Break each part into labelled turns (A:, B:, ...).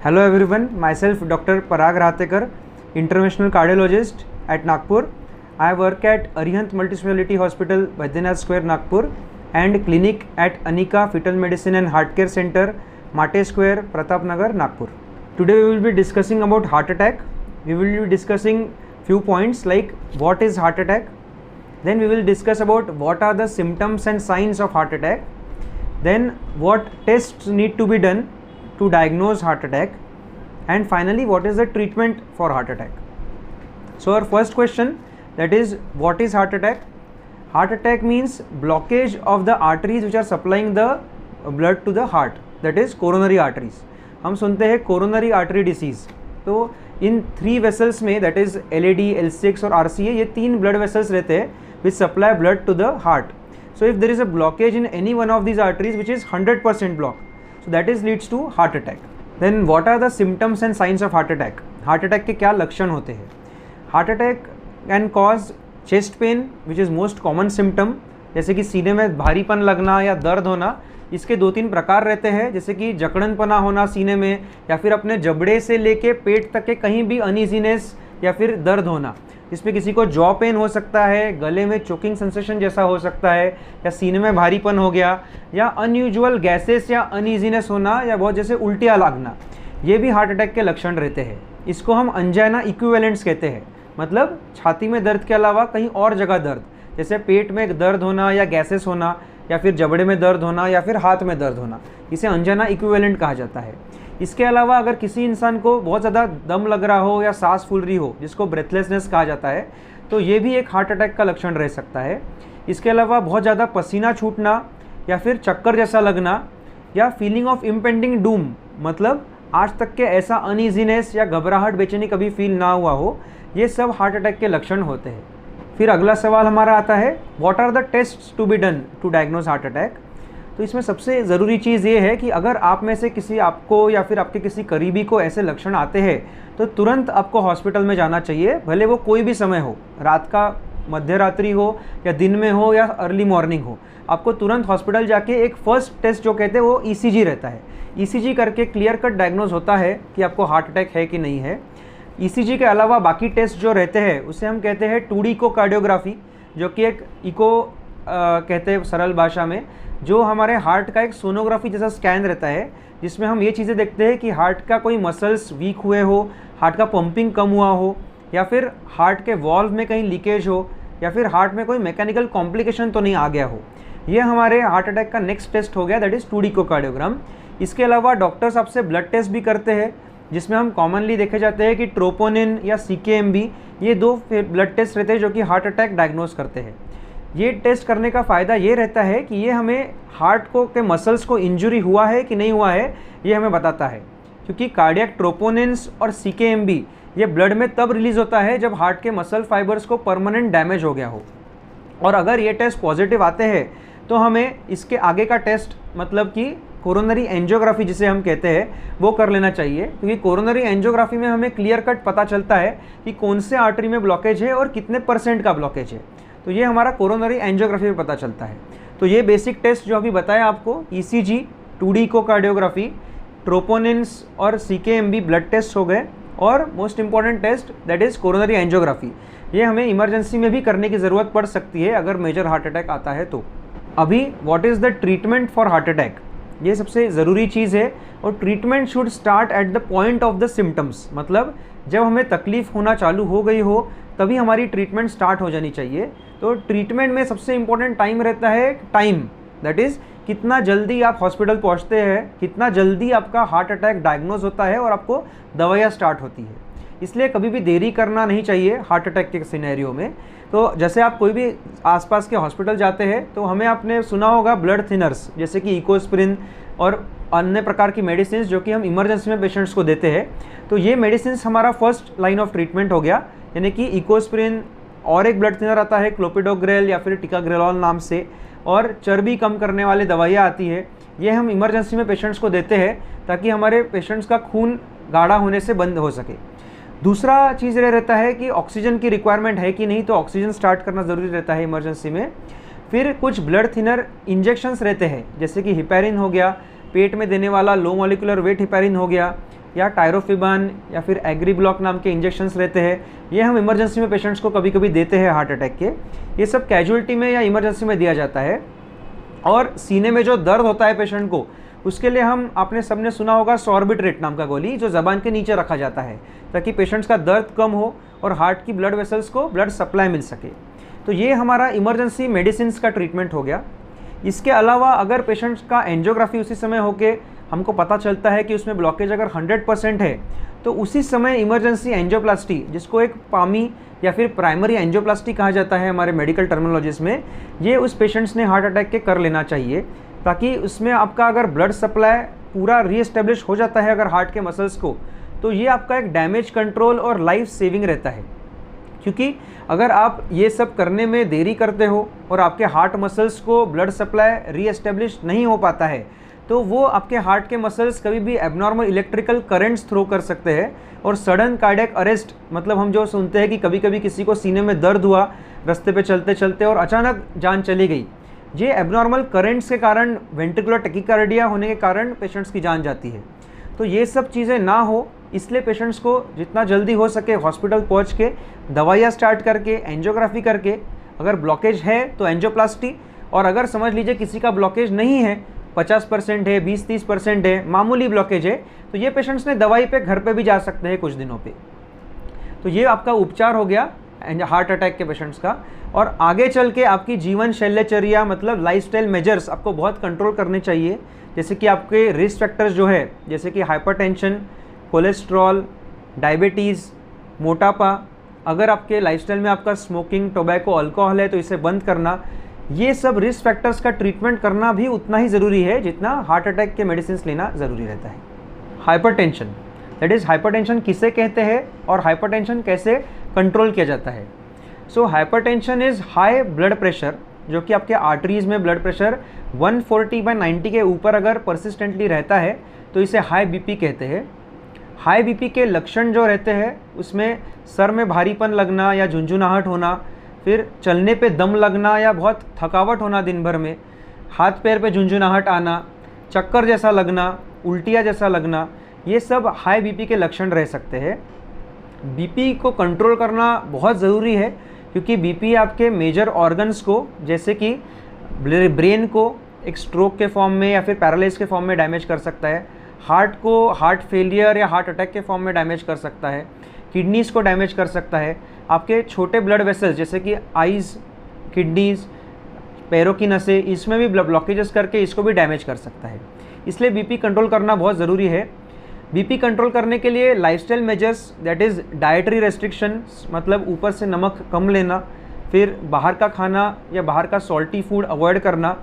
A: Hello everyone, myself Dr. Parag Ratekar, interventional cardiologist at Nagpur. I work at Arihant Multispeciality Hospital, Baidyanath Square, Nagpur, and clinic at Anika Fetal Medicine and Heart Care Center, Mate Square, Pratap Nagar, Nagpur. Today we will be discussing about heart attack. We will be discussing few points like what is heart attack. Then we will discuss about what are the symptoms and signs of heart attack. Then what tests need to be done to diagnose heart attack, and finally what is the treatment for heart attack. So our first question, that is what is heart attack. Heart attack means blockage of the arteries which are supplying the blood to the heart, that is coronary arteries. हम सुनते हैं coronary artery disease. तो इन 3 vessels में, that is LAD, L6 और RCA, ये 3 blood vessels रहते हैं which supply blood to the heart. So if there is a blockage in any one of these arteries which is 100% blocked, so that is leads to heart attack. Then what are the symptoms and signs of heart attack? Heart attack के क्या लक्षण होते हैं? Heart attack can cause chest pain which is most common symptom, जैसे कि सीने में भारीपन लगना या दर्द होना. इसके 2-3 प्रकार रहते हैं, जैसे कि जकड़नपना होना सीने में, या फिर अपने जबड़े से लेके पेट तक के कहीं भी अनईजीनेस या फिर दर्द होना. इसमें किसी को जॉ पेन हो सकता है, गले में चोकिंग सेंसेशन जैसा हो सकता है, या सीने में भारीपन हो गया, या अनयूजुअल गैसेस या अनईजीनेस होना, या बहुत जैसे उल्टियाँ लगना. ये भी हार्ट अटैक के लक्षण रहते हैं. इसको हम अंजाइना इक्विवेलेंट्स कहते हैं, मतलब छाती में दर्द के अलावा कहीं और जगह दर्द, जैसे पेट में दर्द होना या गैसेस होना, या फिर जबड़े में दर्द होना, या फिर हाथ में दर्द होना, इसे अंजाइना इक्विवेलेंट कहा जाता है. इसके अलावा अगर किसी इंसान को बहुत ज़्यादा दम लग रहा हो या सांस फूल रही हो, जिसको ब्रेथलेसनेस कहा जाता है, तो ये भी एक हार्ट अटैक का लक्षण रह सकता है. इसके अलावा बहुत ज़्यादा पसीना छूटना, या फिर चक्कर जैसा लगना, या फीलिंग ऑफ इम्पेंडिंग डूम, मतलब आज तक के ऐसा अनईजीनेस या घबराहट बेचैनी कभी फील ना हुआ हो, ये सब हार्ट अटैक के लक्षण होते हैं. फिर अगला सवाल हमारा आता है, what are the tests to be done to diagnose heart attack. तो इसमें सबसे ज़रूरी चीज़ ये है कि अगर आप में से किसी आपको या फिर आपके किसी करीबी को ऐसे लक्षण आते हैं, तो तुरंत आपको हॉस्पिटल में जाना चाहिए, भले वो कोई भी समय हो, रात का, मध्य रात्रि हो, या दिन में हो, या अर्ली मॉर्निंग हो. आपको तुरंत हॉस्पिटल जाके एक फ़र्स्ट टेस्ट जो कहते हैं वो ECG रहता है. ECG करके क्लियर कट डायग्नोज होता है कि आपको हार्ट अटैक है कि नहीं है. ECG के अलावा बाकी टेस्ट जो रहते हैं उसे हम कहते हैं 2D इकोकार्डियोग्राफी, जो कि एक इको कहते हैं सरल भाषा में, जो हमारे हार्ट का एक सोनोग्राफी जैसा स्कैन रहता है, जिसमें हम ये चीज़ें देखते हैं कि हार्ट का कोई मसल्स वीक हुए हो, हार्ट का पंपिंग कम हुआ हो, या फिर हार्ट के वॉल्व में कहीं लीकेज हो, या फिर हार्ट में कोई मैकेनिकल कॉम्प्लिकेशन तो नहीं आ गया हो. ये हमारे हार्ट अटैक का नेक्स्ट टेस्ट हो गया, दैट इज़ 2D इकोकार्डियोग्राम. इसके अलावा डॉक्टर्स आपसे ब्लड टेस्ट भी करते हैं, जिसमें हम कॉमनली देखे जाते हैं कि ट्रोपोनिन या CKMB, ये 2 ब्लड टेस्ट रहते हैं जो कि हार्ट अटैक डायग्नोज करते हैं. ये टेस्ट करने का फ़ायदा ये रहता है कि ये हमें हार्ट को के मसल्स को इंजरी हुआ है कि नहीं हुआ है ये हमें बताता है, क्योंकि कार्डियक ट्रोपोनिन्स और CKMB ये ब्लड में तब रिलीज़ होता है जब हार्ट के मसल फाइबर्स को परमानेंट डैमेज हो गया हो. और अगर ये टेस्ट पॉजिटिव आते हैं तो हमें इसके आगे का टेस्ट, मतलब कि कोरोनरी एंजियोग्राफी जिसे हम कहते हैं, वो कर लेना चाहिए, क्योंकि कोरोनरी एंजियोग्राफी में हमें क्लियर कट पता चलता है कि कौन से आर्टरी में ब्लॉकेज है और कितने % का ब्लॉकेज है. तो ये हमारा कोरोनरी एंजियोग्राफी में पता चलता है. तो ये बेसिक टेस्ट जो अभी बताया आपको, ECG, 2D इकोकार्डियोग्राफी, ट्रोपोनिन्स और CKMB ब्लड टेस्ट हो गए, और most important test that is coronary angiography. ये हमें इमरजेंसी में भी करने की ज़रूरत पड़ सकती है अगर मेजर हार्ट अटैक आता है तो. अभी what is the treatment for heart attack, ये सबसे ज़रूरी चीज़ है. और treatment should start at the point of the symptoms, मतलब जब हमें तकलीफ़ होना चालू हो गई हो तभी हमारी ट्रीटमेंट स्टार्ट हो जानी चाहिए. तो ट्रीटमेंट में सबसे इम्पोर्टेंट टाइम रहता है टाइम, दैट इज़ कितना जल्दी आप हॉस्पिटल पहुंचते हैं, कितना जल्दी आपका हार्ट अटैक डायग्नोज होता है और आपको दवाइयाँ स्टार्ट होती है. इसलिए कभी भी देरी करना नहीं चाहिए हार्ट अटैक के सिनेरियो में. तो जैसे आप कोई भी आसपास के हॉस्पिटल जाते हैं तो हमें आपने सुना होगा ब्लड थिनर्स, जैसे कि इकोस्प्रिन और अन्य प्रकार की मेडिसिन जो कि हम इमरजेंसी में पेशेंट्स को देते हैं. तो ये मेडिसिन हमारा फर्स्ट लाइन ऑफ ट्रीटमेंट हो गया, यानी कि इकोस्प्रिन, और एक ब्लड थिनर आता है क्लोपिडोग्रेल या फिर टिकाग्रेलॉल नाम से, और चर्बी कम करने वाली दवाइयाँ आती है. ये हम इमरजेंसी में पेशेंट्स को देते हैं ताकि हमारे पेशेंट्स का खून गाढ़ा होने से बंद हो सके. दूसरा चीज़ ये रहता है कि ऑक्सीजन की रिक्वायरमेंट है कि नहीं, तो ऑक्सीजन स्टार्ट करना ज़रूरी रहता है इमरजेंसी में. फिर कुछ ब्लड थिनर इंजेक्शंस रहते हैं, जैसे कि हिपैरिन हो गया, पेट में देने वाला लो मॉलिकुलर वेट हिपैरिन हो गया, या टायरोफिबान या फिर एग्रीब्लॉक नाम के इंजेक्शंस रहते हैं, ये हम इमरजेंसी में पेशेंट्स को कभी कभी देते हैं हार्ट अटैक के। ये सब कैजुअल्टी में या इमरजेंसी में दिया जाता है। और सीने में जो दर्द होता है पेशेंट को, उसके लिए हम, आपने सबने सुना होगा सॉर्बिट्रेट नाम का गोली, जो ज़बान के नीचे रखा जाता है ताकि पेशेंट्स का दर्द कम हो और हार्ट की ब्लड वेसल्स को ब्लड सप्लाई मिल सके। तो ये हमारा इमरजेंसी मेडिसिन का ट्रीटमेंट हो गया। इसके अलावा अगर पेशेंट्स का एंजियोग्राफी उसी समय होके हमको पता चलता है कि उसमें ब्लॉकेज अगर 100% है, तो उसी समय इमरजेंसी एंजियोप्लास्टी, जिसको एक पामी या फिर प्राइमरी एंजियोप्लास्टी कहा जाता है हमारे मेडिकल टर्मिनोलॉजीज में, ये उस पेशेंट्स ने हार्ट अटैक के कर लेना चाहिए, ताकि उसमें आपका अगर ब्लड सप्लाई पूरा रीएस्टेब्लिश हो जाता है अगर हार्ट के मसल्स को, तो ये आपका एक डैमेज कंट्रोल और लाइफ सेविंग रहता है। क्योंकि अगर आप ये सब करने में देरी करते हो और आपके हार्ट मसल्स को ब्लड सप्लाई रीएस्टेब्लिश नहीं हो पाता है, तो वो आपके हार्ट के मसल्स कभी भी एबनॉर्मल इलेक्ट्रिकल करंट्स थ्रो कर सकते हैं और सडन कार्डियक अरेस्ट, मतलब हम जो सुनते हैं कि कभी कभी किसी को सीने में दर्द हुआ रास्ते पे चलते चलते और अचानक जान चली गई, ये एबनॉर्मल करंट्स के कारण, वेंट्रिकुलर टैकीकार्डिया होने के कारण पेशेंट्स की जान जाती है। तो ये सब चीज़ें ना हो, इसलिए पेशेंट्स को जितना जल्दी हो सके हॉस्पिटल पहुंच के दवाइयाँ स्टार्ट करके एंजियोग्राफी करके, अगर ब्लॉकेज है तो एंजियोप्लास्टी, और अगर समझ लीजिए किसी का ब्लॉकेज नहीं है, 50% है, 20-30% है, मामूली ब्लॉकेज है, तो ये पेशेंट्स ने दवाई पे घर पे भी जा सकते हैं कुछ दिनों पे। तो ये आपका उपचार हो गया हार्ट अटैक के पेशेंट्स का। और आगे चल के आपकी जीवन शैल्यचर्या, मतलब लाइफस्टाइल मेजर्स आपको बहुत कंट्रोल करने चाहिए, जैसे कि आपके रिस्क फैक्टर्स जो है, जैसे कि हाइपरटेंशन, कोलेस्ट्रॉल, डायबिटीज़, मोटापा, अगर आपके लाइफस्टाइल में आपका स्मोकिंग, टोबैको, अल्कोहल है तो इसे बंद करना, ये सब रिस्क फैक्टर्स का ट्रीटमेंट करना भी उतना ही ज़रूरी है जितना हार्ट अटैक के मेडिसिन लेना ज़रूरी रहता है। हाइपरटेंशन, दैट इज़ हाइपरटेंशन किसे कहते हैं और हाइपरटेंशन कैसे कंट्रोल किया जाता है। So hypertension is high blood pressure, जो कि आपके आर्टरीज में ब्लड प्रेशर 140/90 के ऊपर अगर परसिस्टेंटली रहता है तो इसे हाई बीपी कहते हैं। हाई बीपी के लक्षण जो रहते हैं उसमें सर में भारीपन लगना या झुंझुनाहट होना, फिर चलने पे दम लगना या बहुत थकावट होना दिन भर में, हाथ पैर पे झुंझुनाहट आना, चक्कर जैसा लगना, उल्टियाँ जैसा लगना, ये सब हाई बीपी के लक्षण रह सकते हैं। बीपी को कंट्रोल करना बहुत ज़रूरी है, क्योंकि बीपी आपके मेजर ऑर्गन्स को, जैसे कि ब्रेन को एक स्ट्रोक के फॉर्म में या फिर पैरालाइज के फॉर्म में डैमेज कर सकता है, हार्ट को हार्ट फेलियर या हार्ट अटैक के फॉर्म में डैमेज कर सकता है, किडनीज़ को डैमेज कर सकता है, आपके छोटे ब्लड वेसल्स जैसे कि आइज़, किडनीज़, पैरों की नसें, इसमें भी ब्लॉकेजेस करके इसको भी डैमेज कर सकता है। इसलिए बीपी कंट्रोल करना बहुत ज़रूरी है। बीपी कंट्रोल करने के लिए lifestyle measures, that is dietary restriction, मतलब ऊपर से नमक कम लेना, फिर बाहर का खाना या बाहर का सॉल्टी फूड अवॉइड करना,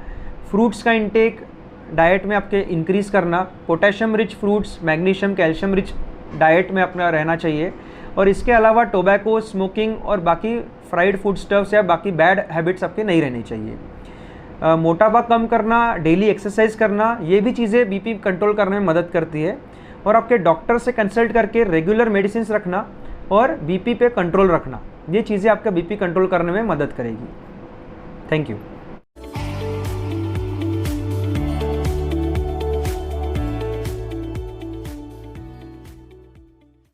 A: फ्रूट्स का इंटेक डाइट में आपके इंक्रीज़ करना, potassium rich fruits, magnesium, calcium rich diet में अपना रहना चाहिए, और इसके अलावा टोबैको, स्मोकिंग और बाकी फ्राइड फूड स्टफ्स या बाकी बैड हैबिट्स आपके नहीं रहनी चाहिए। मोटापा कम करना, डेली एक्सरसाइज करना, ये भी चीज़ें बीपी कंट्रोल करने में मदद करती है। और आपके डॉक्टर से कंसल्ट करके रेगुलर मेडिसिन रखना और बीपी पे कंट्रोल रखना, ये चीज़ें आपका बीपी कंट्रोल करने में मदद करेगी। Thank you.